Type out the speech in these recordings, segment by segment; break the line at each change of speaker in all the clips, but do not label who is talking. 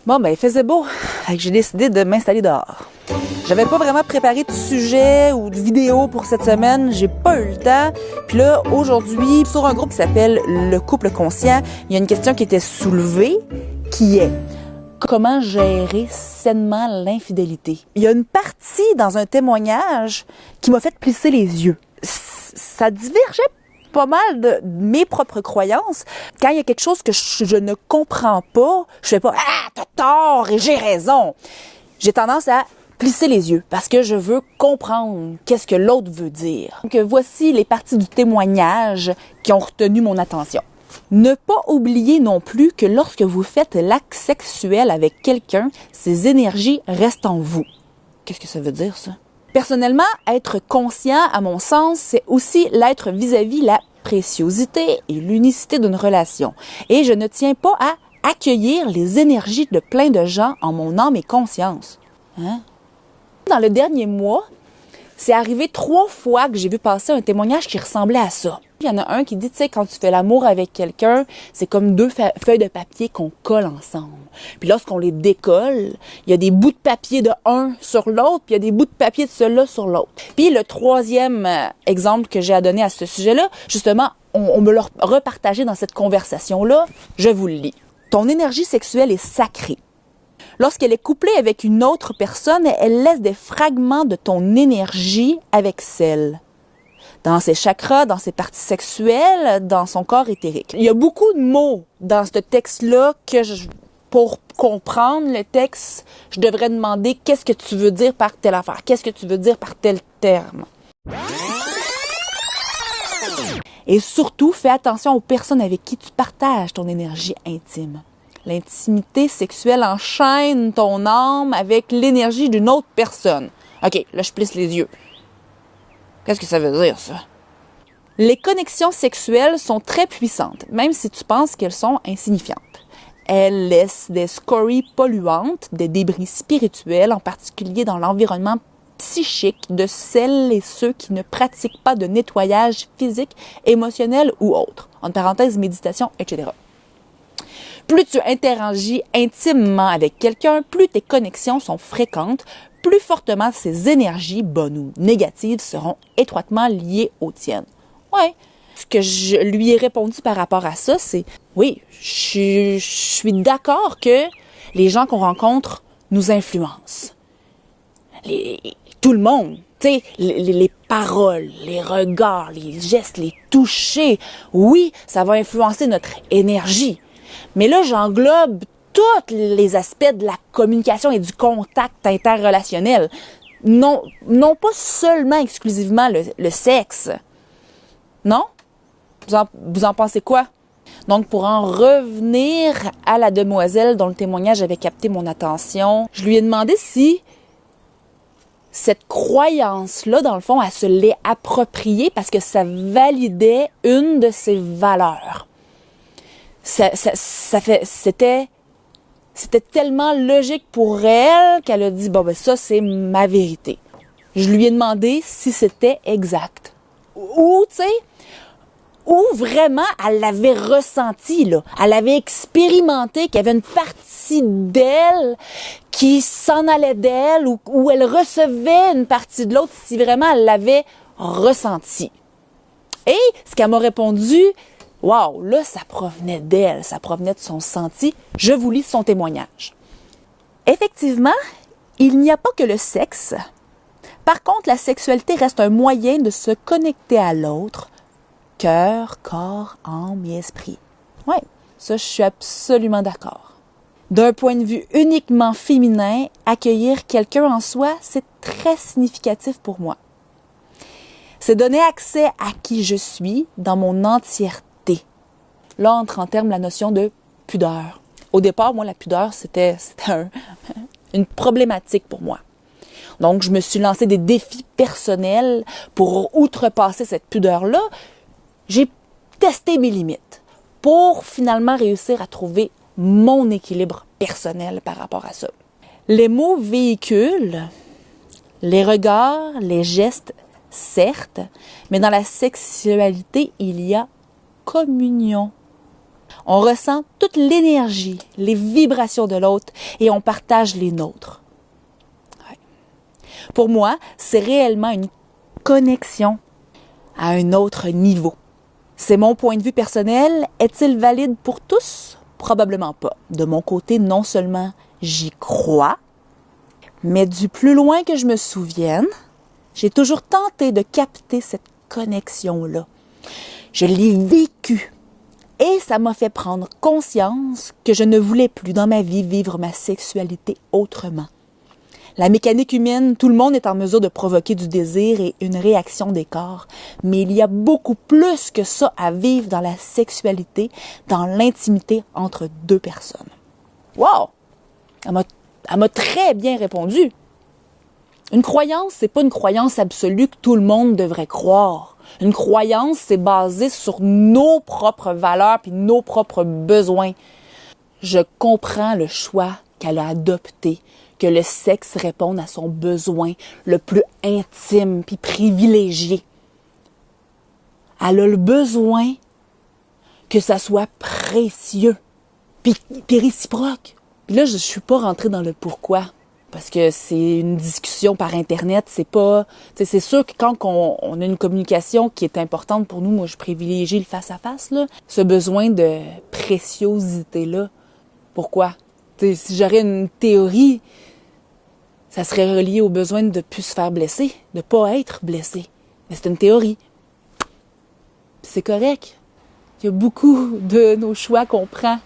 Bon, ben, il faisait beau. Fait que j'ai décidé de m'installer dehors. J'avais pas vraiment préparé de sujet ou de vidéo pour cette semaine. J'ai pas eu le temps. Puis là, aujourd'hui, sur un groupe qui s'appelle Le couple conscient, il y a une question qui était soulevée, qui est: comment gérer sainement l'infidélité? Il y a une partie dans un témoignage qui m'a fait plisser les yeux. Ça divergeait pas mal de mes propres croyances. Quand il y a quelque chose que je ne comprends pas, je fais pas « Ah, t'as tort et j'ai raison ». J'ai tendance à plisser les yeux parce que je veux comprendre qu'est-ce que l'autre veut dire. Donc voici les parties du témoignage qui ont retenu mon attention. Ne pas oublier non plus que lorsque vous faites l'acte sexuel avec quelqu'un, ces énergies restent en vous. Qu'est-ce que ça veut dire, ça? Personnellement, être conscient, à mon sens, c'est aussi l'être vis-à-vis la préciosité et l'unicité d'une relation. Et je ne tiens pas à accueillir les énergies de plein de gens en mon âme et conscience. Hein? Dans le dernier mois, c'est arrivé 3 fois que j'ai vu passer un témoignage qui ressemblait à ça. Il y en a un qui dit, tu sais, quand tu fais l'amour avec quelqu'un, c'est comme 2 feuilles de papier qu'on colle ensemble. Puis lorsqu'on les décolle, il y a des bouts de papier de un sur l'autre, puis il y a des bouts de papier de celui-là sur l'autre. Puis le 3e exemple que j'ai à donner à ce sujet-là, justement, on me l'a repartagé dans cette conversation-là. Je vous le lis. Ton énergie sexuelle est sacrée. Lorsqu'elle est couplée avec une autre personne, elle laisse des fragments de ton énergie avec celle. Dans ses chakras, dans ses parties sexuelles, dans son corps éthérique. Il y a beaucoup de mots dans ce texte-là que pour comprendre le texte, je devrais demander qu'est-ce que tu veux dire par telle affaire, qu'est-ce que tu veux dire par tel terme. Et surtout, fais attention aux personnes avec qui tu partages ton énergie intime. L'intimité sexuelle enchaîne ton âme avec l'énergie d'une autre personne. OK, là, je plisse les yeux. Qu'est-ce que ça veut dire, ça? Les connexions sexuelles sont très puissantes, même si tu penses qu'elles sont insignifiantes. Elles laissent des scories polluantes, des débris spirituels, en particulier dans l'environnement psychique de celles et ceux qui ne pratiquent pas de nettoyage physique, émotionnel ou autre. En parenthèse, méditation, etc. Plus tu interagis intimement avec quelqu'un, plus tes connexions sont fréquentes, plus fortement ces énergies, bonnes ou négatives, seront étroitement liées aux tiennes. Ouais. Ce que je lui ai répondu par rapport à ça, c'est oui, je suis d'accord que les gens qu'on rencontre nous influencent. Tout le monde. Tu sais, les paroles, les regards, les gestes, les touchés, oui, ça va influencer notre énergie. Mais là, j'englobe tous les aspects de la communication et du contact interrelationnel. Non pas seulement exclusivement le sexe. Non? Vous en pensez quoi? Donc, pour en revenir à la demoiselle dont le témoignage avait capté mon attention, je lui ai demandé si cette croyance-là, dans le fond, elle se l'est appropriée parce que ça validait une de ses valeurs. C'était tellement logique pour elle qu'elle a dit, bon, ben ça, c'est ma vérité. Je lui ai demandé si c'était exact. Ou, tu sais, ou vraiment elle l'avait ressenti, là. Elle avait expérimenté qu'il y avait une partie d'elle qui s'en allait d'elle ou elle recevait une partie de l'autre si vraiment elle l'avait ressenti. Et ce qu'elle m'a répondu, wow, là, ça provenait d'elle, ça provenait de son senti. Je vous lis son témoignage. Effectivement, il n'y a pas que le sexe. Par contre, la sexualité reste un moyen de se connecter à l'autre, cœur, corps, âme et esprit. Oui, ça, je suis absolument d'accord. D'un point de vue uniquement féminin, accueillir quelqu'un en soi, c'est très significatif pour moi. C'est donner accès à qui je suis dans mon entièreté. Là, entre en termes la notion de pudeur. Au départ, moi, la pudeur, c'était une problématique pour moi. Donc, je me suis lancé des défis personnels pour outrepasser cette pudeur-là. J'ai testé mes limites pour finalement réussir à trouver mon équilibre personnel par rapport à ça. Les mots véhiculent, les regards, les gestes, certes, mais dans la sexualité, il y a communion. On ressent toute l'énergie, les vibrations de l'autre et on partage les nôtres. Ouais. Pour moi, c'est réellement une connexion à un autre niveau. C'est mon point de vue personnel. Est-il valide pour tous? Probablement pas. De mon côté, non seulement j'y crois, mais du plus loin que je me souvienne, j'ai toujours tenté de capter cette connexion-là. Je l'ai vécue. Et ça m'a fait prendre conscience que je ne voulais plus dans ma vie vivre ma sexualité autrement. La mécanique humaine, tout le monde est en mesure de provoquer du désir et une réaction des corps. Mais il y a beaucoup plus que ça à vivre dans la sexualité, dans l'intimité entre deux personnes. Wow! Elle m'a très bien répondu. Une croyance, c'est pas une croyance absolue que tout le monde devrait croire. Une croyance, c'est basé sur nos propres valeurs puis nos propres besoins. Je comprends le choix qu'elle a adopté, que le sexe réponde à son besoin le plus intime puis privilégié. Elle a le besoin que ça soit précieux puis réciproque. Puis là, je suis pas rentrée dans le pourquoi. Parce que c'est une discussion par Internet, c'est pas... C'est sûr que quand on a une communication qui est importante pour nous, moi je privilégie le face-à-face, là, ce besoin de préciosité-là. Pourquoi? Si j'aurais une théorie, ça serait relié au besoin de ne plus se faire blesser, de ne pas être blessé. Mais c'est une théorie. Puis c'est correct. Il y a beaucoup de nos choix qu'on prend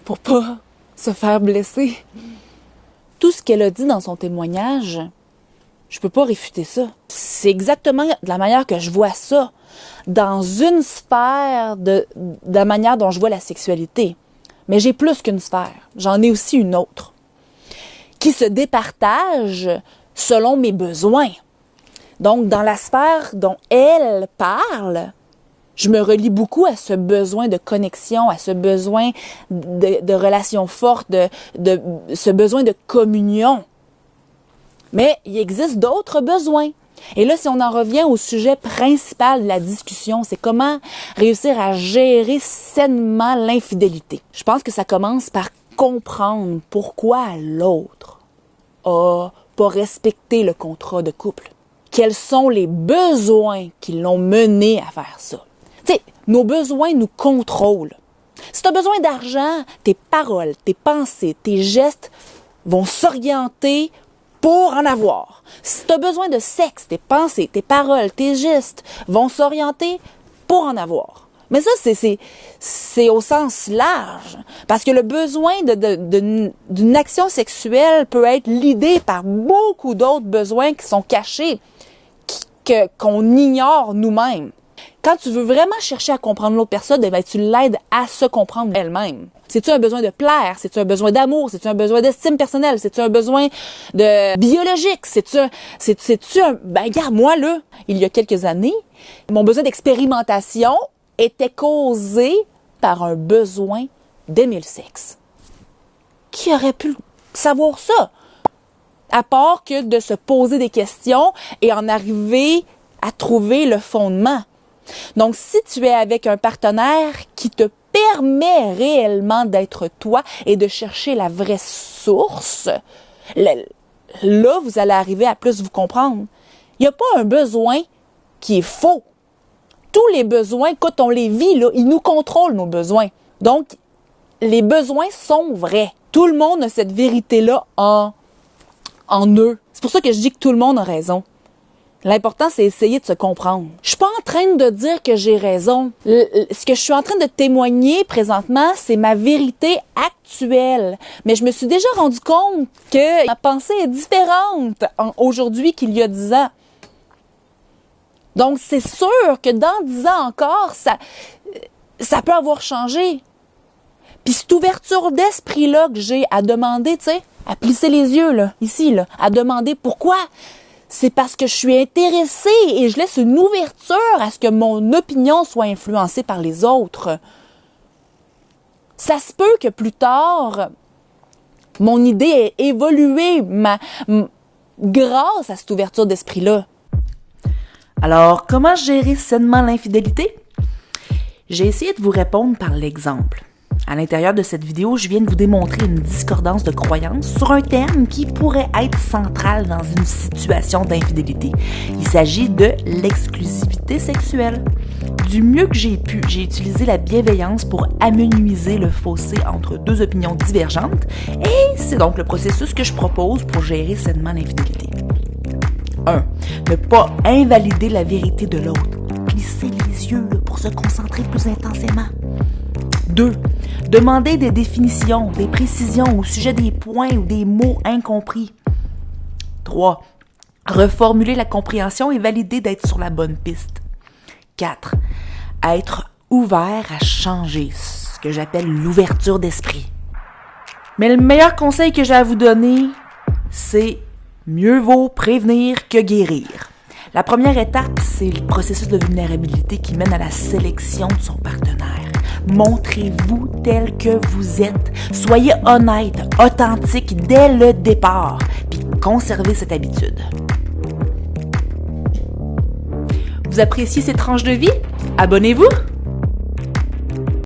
pour pas se faire blesser. Tout ce qu'elle a dit dans son témoignage, je peux pas réfuter ça. C'est exactement de la manière que je vois ça, dans une sphère de la manière dont je vois la sexualité. Mais j'ai plus qu'une sphère. J'en ai aussi une autre, qui se départage selon mes besoins. Donc, dans la sphère dont elle parle, je me relie beaucoup à ce besoin de connexion, à ce besoin de relations fortes, de ce besoin de communion. Mais il existe d'autres besoins. Et là, si on en revient au sujet principal de la discussion, c'est comment réussir à gérer sainement l'infidélité. Je pense que ça commence par comprendre pourquoi l'autre a pas respecté le contrat de couple. Quels sont les besoins qui l'ont mené à faire ça? Tu sais, nos besoins nous contrôlent. Si tu as besoin d'argent, tes paroles, tes pensées, tes gestes vont s'orienter pour en avoir. Si tu as besoin de sexe, tes pensées, tes paroles, tes gestes vont s'orienter pour en avoir. Mais ça, c'est au sens large. Parce que le besoin d'une action sexuelle peut être lidé par beaucoup d'autres besoins qui sont cachés, qu'on ignore nous-mêmes. Quand tu veux vraiment chercher à comprendre l'autre personne, ben, tu l'aides à se comprendre elle-même. C'est-tu un besoin de plaire? C'est-tu un besoin d'amour? C'est-tu un besoin d'estime personnelle? C'est-tu un besoin de biologique? C'est-tu un... Ben, regarde, moi, là, il y a quelques années, mon besoin d'expérimentation était causé par un besoin d'aimer le sexe. Qui aurait pu savoir ça? À part que de se poser des questions et en arriver à trouver le fondement. Donc, si tu es avec un partenaire qui te permet réellement d'être toi et de chercher la vraie source, là, vous allez arriver à plus vous comprendre. Il n'y a pas un besoin qui est faux. Tous les besoins, quand on les vit, là, ils nous contrôlent, nos besoins. Donc, les besoins sont vrais. Tout le monde a cette vérité-là en eux. C'est pour ça que je dis que tout le monde a raison. L'important, c'est essayer de se comprendre. Je suis pas en train de dire que j'ai raison. Ce que je suis en train de témoigner présentement, c'est ma vérité actuelle. Mais je me suis déjà rendu compte que ma pensée est différente aujourd'hui qu'il y a 10 ans. Donc, c'est sûr que dans 10 ans encore, ça peut avoir changé. Puis cette ouverture d'esprit-là que j'ai à demander, tu sais, à plisser les yeux, là, ici, là, à demander pourquoi. C'est parce que je suis intéressée et je laisse une ouverture à ce que mon opinion soit influencée par les autres. Ça se peut que plus tard, mon idée ait évolué grâce à cette ouverture d'esprit-là. Alors, comment gérer sainement l'infidélité? J'ai essayé de vous répondre par l'exemple. À l'intérieur de cette vidéo, je viens de vous démontrer une discordance de croyances sur un terme qui pourrait être central dans une situation d'infidélité. Il s'agit de l'exclusivité sexuelle. Du mieux que j'ai pu, j'ai utilisé la bienveillance pour amenuiser le fossé entre deux opinions divergentes et c'est donc le processus que je propose pour gérer sainement l'infidélité. 1. Ne pas invalider la vérité de l'autre. Glisser les yeux pour se concentrer plus intensément. 2. Demander des définitions, des précisions au sujet des points ou des mots incompris. 3. Reformuler la compréhension et valider d'être sur la bonne piste. 4. Être ouvert à changer, ce que j'appelle l'ouverture d'esprit. Mais le meilleur conseil que j'ai à vous donner, c'est mieux vaut prévenir que guérir. La première étape, c'est le processus de vulnérabilité qui mène à la sélection de son partenaire. Montrez-vous tel que vous êtes. Soyez honnête, authentique dès le départ, puis conservez cette habitude. Vous appréciez ces tranches de vie? Abonnez-vous!